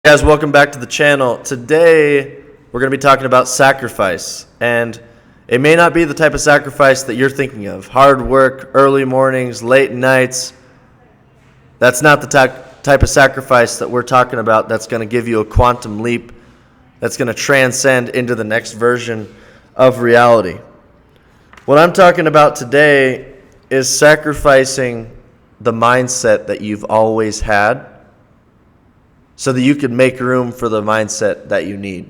Guys, welcome back to the channel. Today we're going to be talking about sacrifice, and it may not be the type of sacrifice that you're thinking of. Hard work, early mornings, late nights. That's not the type of sacrifice that we're talking about that's going to give you a quantum leap, that's going to transcend into the next version of reality. What I'm talking about today is sacrificing the mindset that you've always had so that you can make room for the mindset that you need.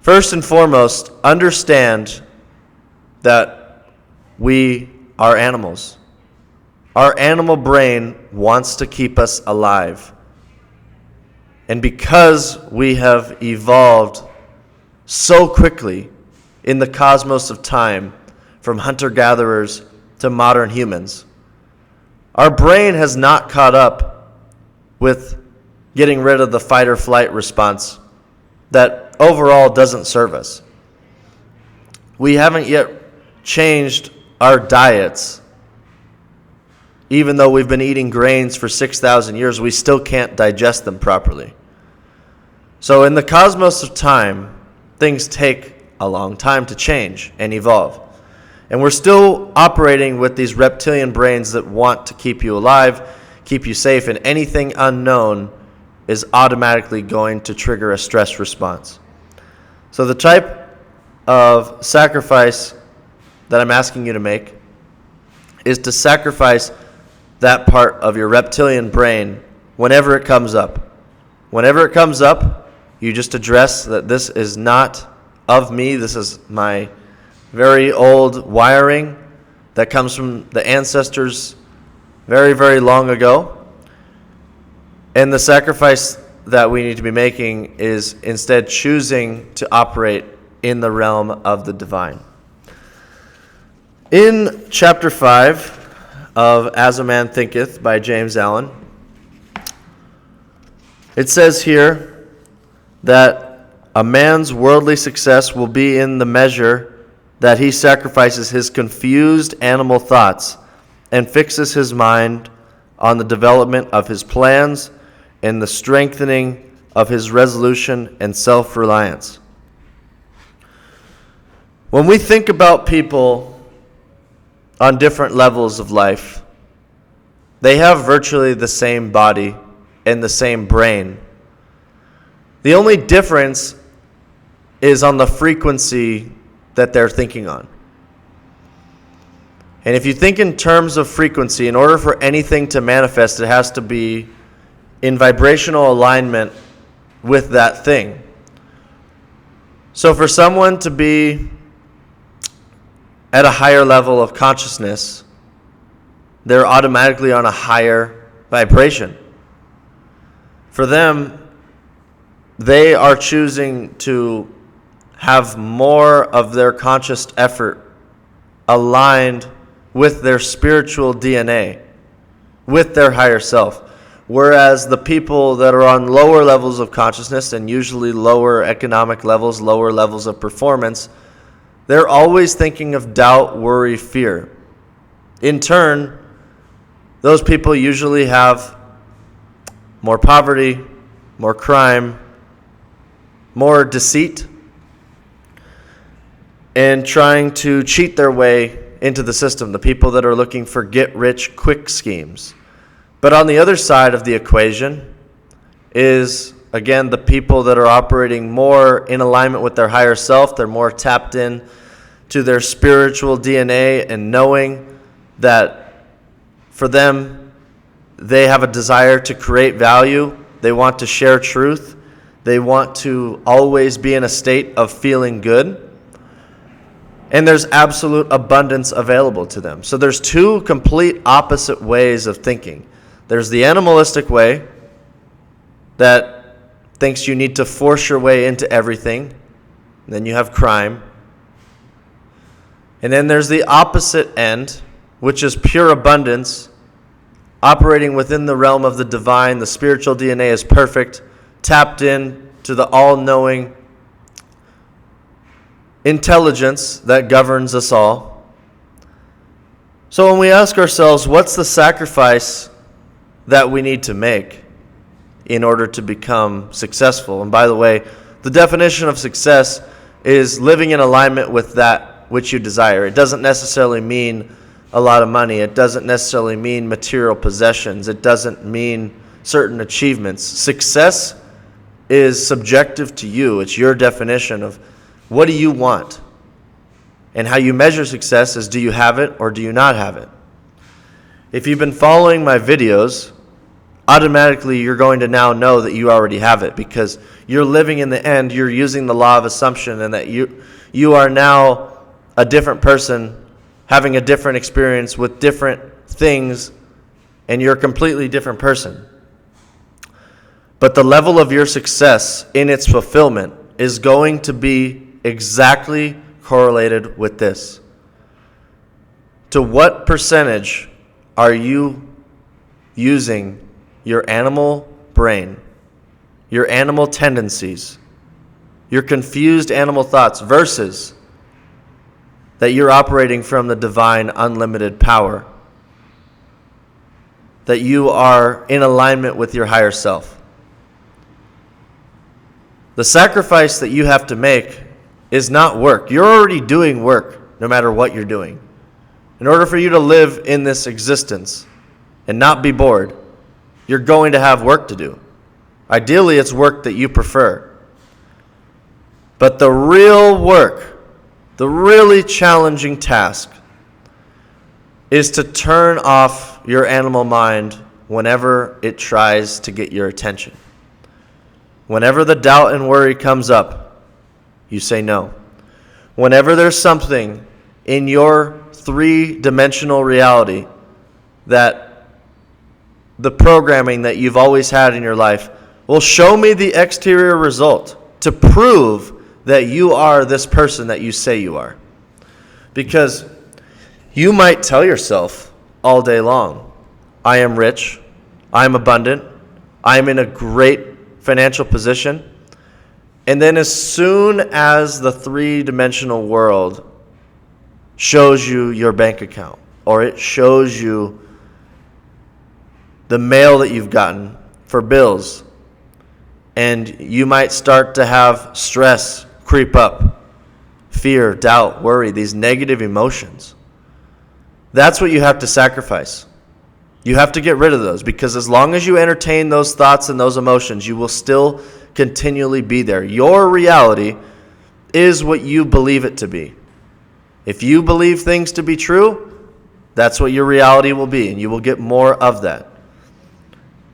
First and foremost, understand that we are animals. Our animal brain wants to keep us alive. And because we have evolved so quickly in the cosmos of time, from hunter-gatherers to modern humans, our brain has not caught up with getting rid of the fight or flight response that overall doesn't serve us. We haven't yet changed our diets. Even though we've been eating grains for 6,000 years, we still can't digest them properly. So in the cosmos of time, things take a long time to change and evolve. And we're still operating with these reptilian brains that want to keep you alive, keep you safe, and anything unknown is automatically going to trigger a stress response. So the type of sacrifice that I'm asking you to make is to sacrifice that part of your reptilian brain whenever it comes up. Whenever it comes up, you just address that this is not of me. This is my very old wiring that comes from the ancestors very, very long ago. And the sacrifice that we need to be making is instead choosing to operate in the realm of the divine. In chapter 5 of As a Man Thinketh by James Allen, it says here that a man's worldly success will be in the measure that he sacrifices his confused animal thoughts and fixes his mind on the development of his plans and the strengthening of his resolution and self-reliance. When we think about people on different levels of life, they have virtually the same body and the same brain. The only difference is on the frequency that they're thinking on. And if you think in terms of frequency, in order for anything to manifest, it has to be in vibrational alignment with that thing. So for someone to be at a higher level of consciousness, they're automatically on a higher vibration. For them, they are choosing to have more of their conscious effort aligned with their spiritual DNA, with their higher self. Whereas the people that are on lower levels of consciousness and usually lower economic levels, lower levels of performance, they're always thinking of doubt, worry, fear. In turn, those people usually have more poverty, more crime, more deceit, and trying to cheat their way into the system, the people that are looking for get-rich-quick schemes. But on the other side of the equation is, again, the people that are operating more in alignment with their higher self. They're more tapped in to their spiritual DNA and knowing that for them, they have a desire to create value. They want to share truth. They want to always be in a state of feeling good. And there's absolute abundance available to them. So there's two complete opposite ways of thinking. There's the animalistic way that thinks you need to force your way into everything. Then you have crime. And then there's the opposite end, which is pure abundance, operating within the realm of the divine. The spiritual DNA is perfect, tapped in to the all-knowing intelligence that governs us all. So when we ask ourselves, what's the sacrifice that we need to make? in order to become successful. And by the way, the definition of success is living in alignment with that which you desire. It doesn't necessarily mean a lot of money. It doesn't necessarily mean material possessions. It doesn't mean certain achievements. Success is subjective to you. It's your definition of what do you want? And how you measure success is, do you have it or do you not have it? If you've been following my videos, automatically you're going to now know that you already have it, because you're living in the end, you're using the law of assumption, and that you are now a different person, having a different experience with different things, and you're a completely different person. But the level of your success in its fulfillment is going to be exactly correlated with this. To what percentage are you using your animal brain, your animal tendencies, your confused animal thoughts, versus that you're operating from the divine unlimited power, that you are in alignment with your higher self? The sacrifice that you have to make is not work. You're already doing work no matter what you're doing. In order for you to live in this existence and not be bored, you're going to have work to do. Ideally, it's work that you prefer. But the real work, the really challenging task, is to turn off your animal mind whenever it tries to get your attention. Whenever the doubt and worry comes up, you say no. Whenever there's something in your three-dimensional reality that the programming that you've always had in your life will show me the exterior result to prove that you are this person that you say you are. Because you might tell yourself all day long, I am rich, I am abundant, I am in a great financial position. And then as soon as the three-dimensional world shows you your bank account, or it shows you the mail that you've gotten for bills, and you might start to have stress creep up, fear, doubt, worry, these negative emotions, that's what you have to sacrifice. You have to get rid of those, because as long as you entertain those thoughts and those emotions, you will still continually be there. Your reality is what you believe it to be. If you believe things to be true, that's what your reality will be, and you will get more of that.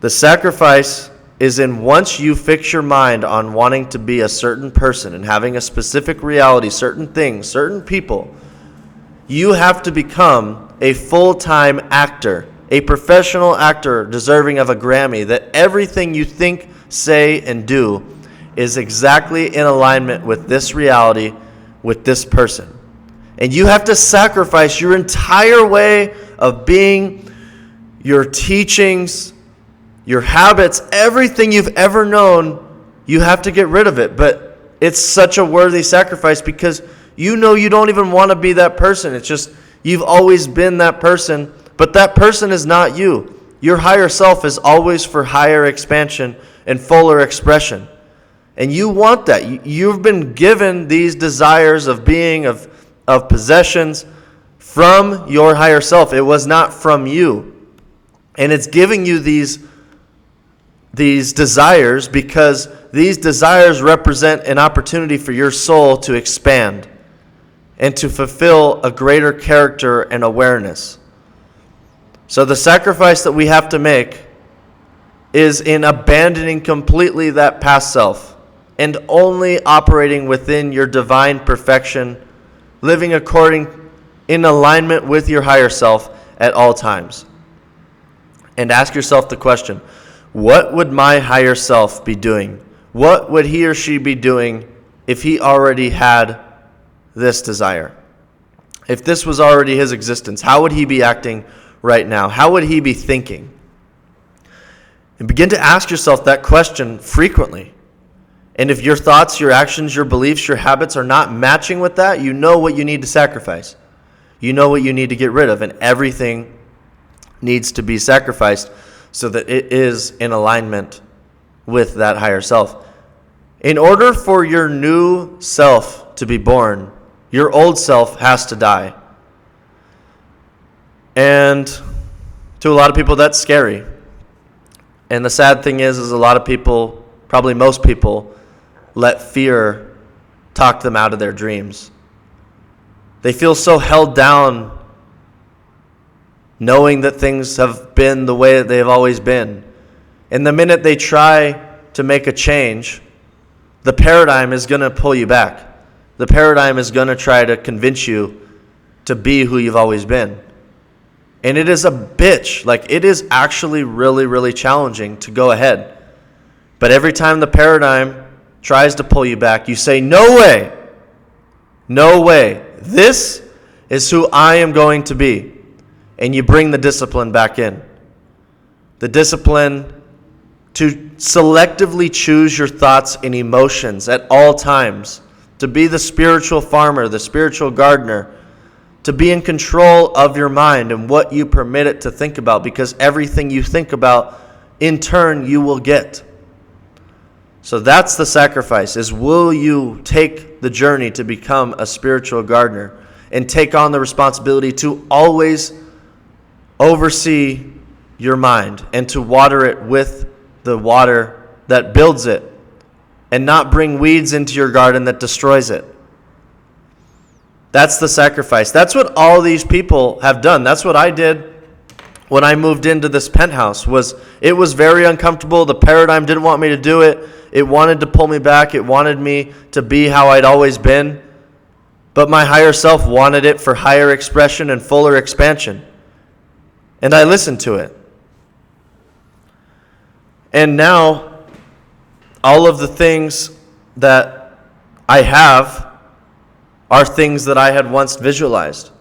The sacrifice is in, once you fix your mind on wanting to be a certain person and having a specific reality, certain things, certain people, you have to become a full-time actor, a professional actor deserving of a Grammy, that everything you think, say, and do is exactly in alignment with this reality, with this person. And you have to sacrifice your entire way of being, your teachings, your habits, everything you've ever known. You have to get rid of it. But it's such a worthy sacrifice, because you know you don't even want to be that person. It's just you've always been that person, but that person is not you. Your higher self is always for higher expansion and fuller expression. And you want that. You've been given these desires of being, of possessions from your higher self. It was not from you. And it's giving you these desires because these desires represent an opportunity for your soul to expand and to fulfill a greater character and awareness. So the sacrifice that we have to make is in abandoning completely that past self and only operating within your divine perfection, living in alignment with your higher self at all times. And ask yourself the question, what would my higher self be doing? What would he or she be doing if he already had this desire? If this was already his existence, how would he be acting right now? How would he be thinking? And begin to ask yourself that question frequently. And if your thoughts, your actions, your beliefs, your habits are not matching with that, you know what you need to sacrifice. You know what you need to get rid of, and everything needs to be sacrificed so that it is in alignment with that higher self. In order for your new self to be born, your old self has to die. And to a lot of people, that's scary. And the sad thing is a lot of people, probably most people, let fear talk them out of their dreams. They feel so held down knowing that things have been the way that they've always been. And the minute they try to make a change, the paradigm is going to pull you back. The paradigm is going to try to convince you to be who you've always been. And it is a bitch. Like, it is actually really, really challenging to go ahead. But every time the paradigm tries to pull you back, you say, no way. No way. This is who I am going to be. And you bring the discipline back in. The discipline to selectively choose your thoughts and emotions at all times. To be the spiritual farmer, the spiritual gardener. To be in control of your mind and what you permit it to think about. Because everything you think about, in turn, you will get. So that's the sacrifice, is will you take the journey to become a spiritual gardener and take on the responsibility to always oversee your mind and to water it with the water that builds it and not bring weeds into your garden that destroys it. That's the sacrifice. That's what all these people have done. That's what I did when I moved into this penthouse. It was very uncomfortable. The paradigm didn't want me to do it. It wanted to pull me back. It wanted me to be how I'd always been. But my higher self wanted it for higher expression and fuller expansion. And I listened to it. And now, all of the things that I have are things that I had once visualized.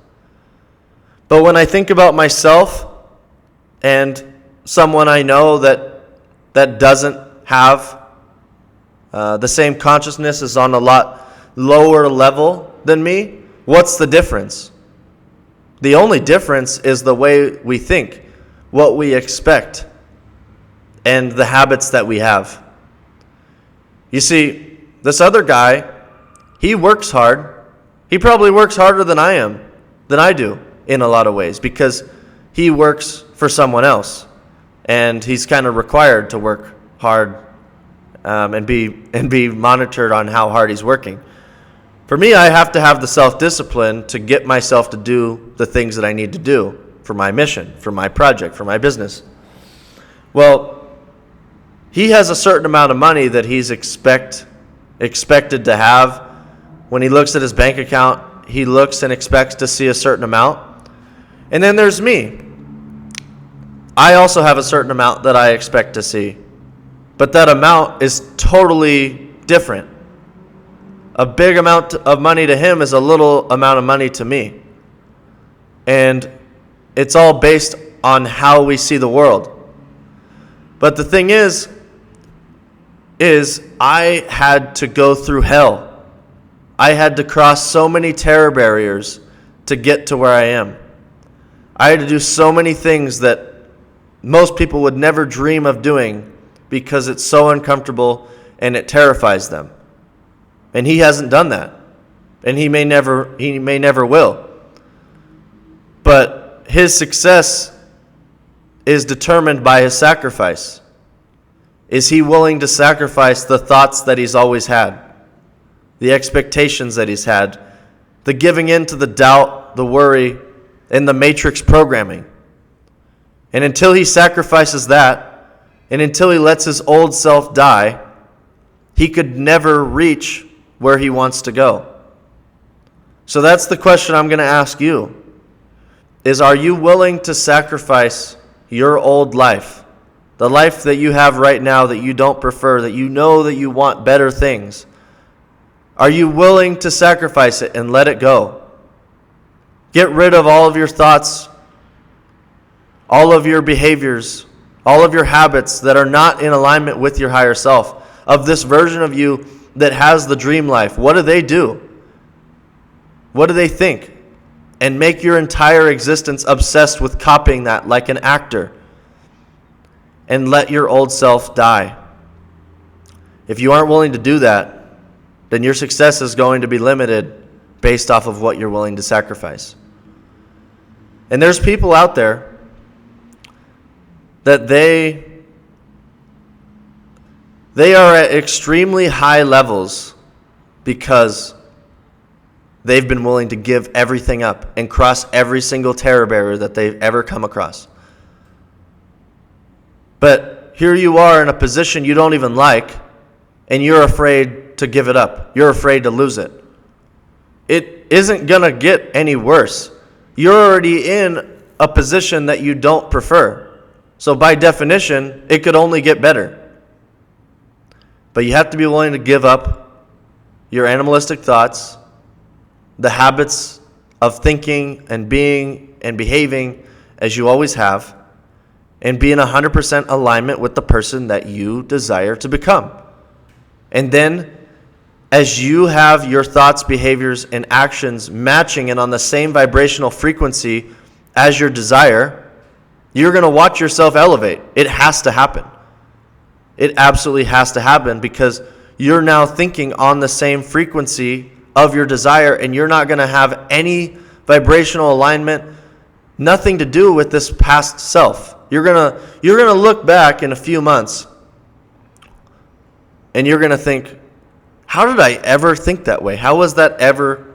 But when I think about myself and someone I know that doesn't have the same consciousness, is on a lot lower level than me, what's the difference? The only difference is the way we think, what we expect, and the habits that we have. You see, this other guy, he works hard. He probably works harder than I do in a lot of ways, because he works for someone else, and he's kind of required to work hard and be monitored on how hard he's working. For me, I have to have the self-discipline to get myself to do the things that I need to do for my mission, for my project, for my business. Well, he has a certain amount of money that he's expected to have. When he looks at his bank account, he looks and expects to see a certain amount. And then there's me. I also have a certain amount that I expect to see. But that amount is totally different. A big amount of money to him is a little amount of money to me. And it's all based on how we see the world. But the thing is I had to go through hell. I had to cross so many terror barriers to get to where I am. I had to do so many things that most people would never dream of doing because it's so uncomfortable and it terrifies them. And he hasn't done that. And he may never will. But his success is determined by his sacrifice. Is he willing to sacrifice the thoughts that he's always had? The expectations that he's had? The giving in to the doubt, the worry, and the matrix programming? And until he sacrifices that, and until he lets his old self die, he could never reach where he wants to go. So that's the question I'm going to ask you. Are you willing to sacrifice your old life, the life that you have right now that you don't prefer, that you know that you want better things? Are you willing to sacrifice it and let it go? Get rid of all of your thoughts, all of your behaviors, all of your habits that are not in alignment with your higher self, of this version of you that has the dream life. What do they do? What do they think? And make your entire existence obsessed with copying that like an actor. And let your old self die. If you aren't willing to do that, then your success is going to be limited based off of what you're willing to sacrifice. And there's people out there that they are at extremely high levels because they've been willing to give everything up and cross every single terror barrier that they've ever come across. But here you are in a position you don't even like, and you're afraid to give it up. You're afraid to lose it. It isn't going to get any worse. You're already in a position that you don't prefer. So by definition, it could only get better. But you have to be willing to give up your animalistic thoughts, the habits of thinking and being and behaving as you always have, and be in 100% alignment with the person that you desire to become. And then, as you have your thoughts, behaviors, and actions matching and on the same vibrational frequency as your desire, you're going to watch yourself elevate. It has to happen. It absolutely has to happen because you're now thinking on the same frequency of your desire, and you're not going to have any vibrational alignment, nothing to do with this past self. You're gonna look back in a few months and you're gonna think, how did I ever think that way? How was that ever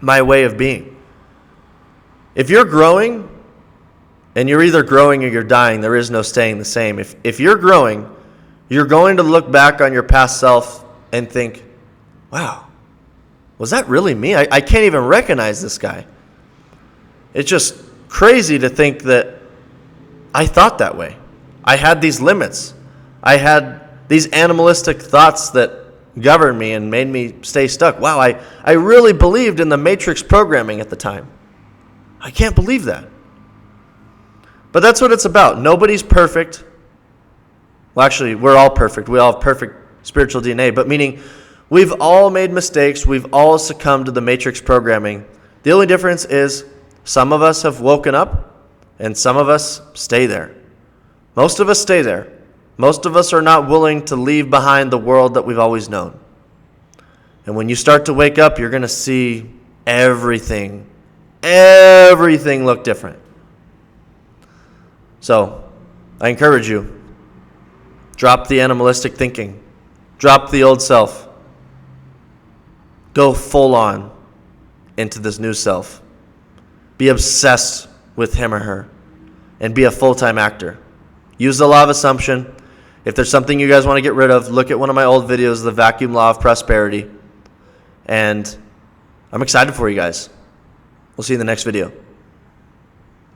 my way of being? If you're growing, and you're either growing or you're dying, there is no staying the same. If you're growing, you're going to look back on your past self and think, wow, was that really me? I can't even recognize this guy. It's just crazy to think that I thought that way. I had these limits. I had these animalistic thoughts that governed me and made me stay stuck. Wow, I really believed in the matrix programming at the time. I can't believe that. But that's what it's about. Nobody's perfect. Well, actually, we're all perfect. We all have perfect spiritual DNA, but meaning we've all made mistakes. We've all succumbed to the matrix programming. The only difference is some of us have woken up and some of us stay there. Most of us stay there. Most of us are not willing to leave behind the world that we've always known. And when you start to wake up, you're going to see everything look different. So, I encourage you, drop the animalistic thinking. Drop the old self. Go full on into this new self. Be obsessed with him or her and be a full-time actor. Use the law of assumption. If there's something you guys want to get rid of, look at one of my old videos, The Vacuum Law of Prosperity. And I'm excited for you guys. We'll see you in the next video.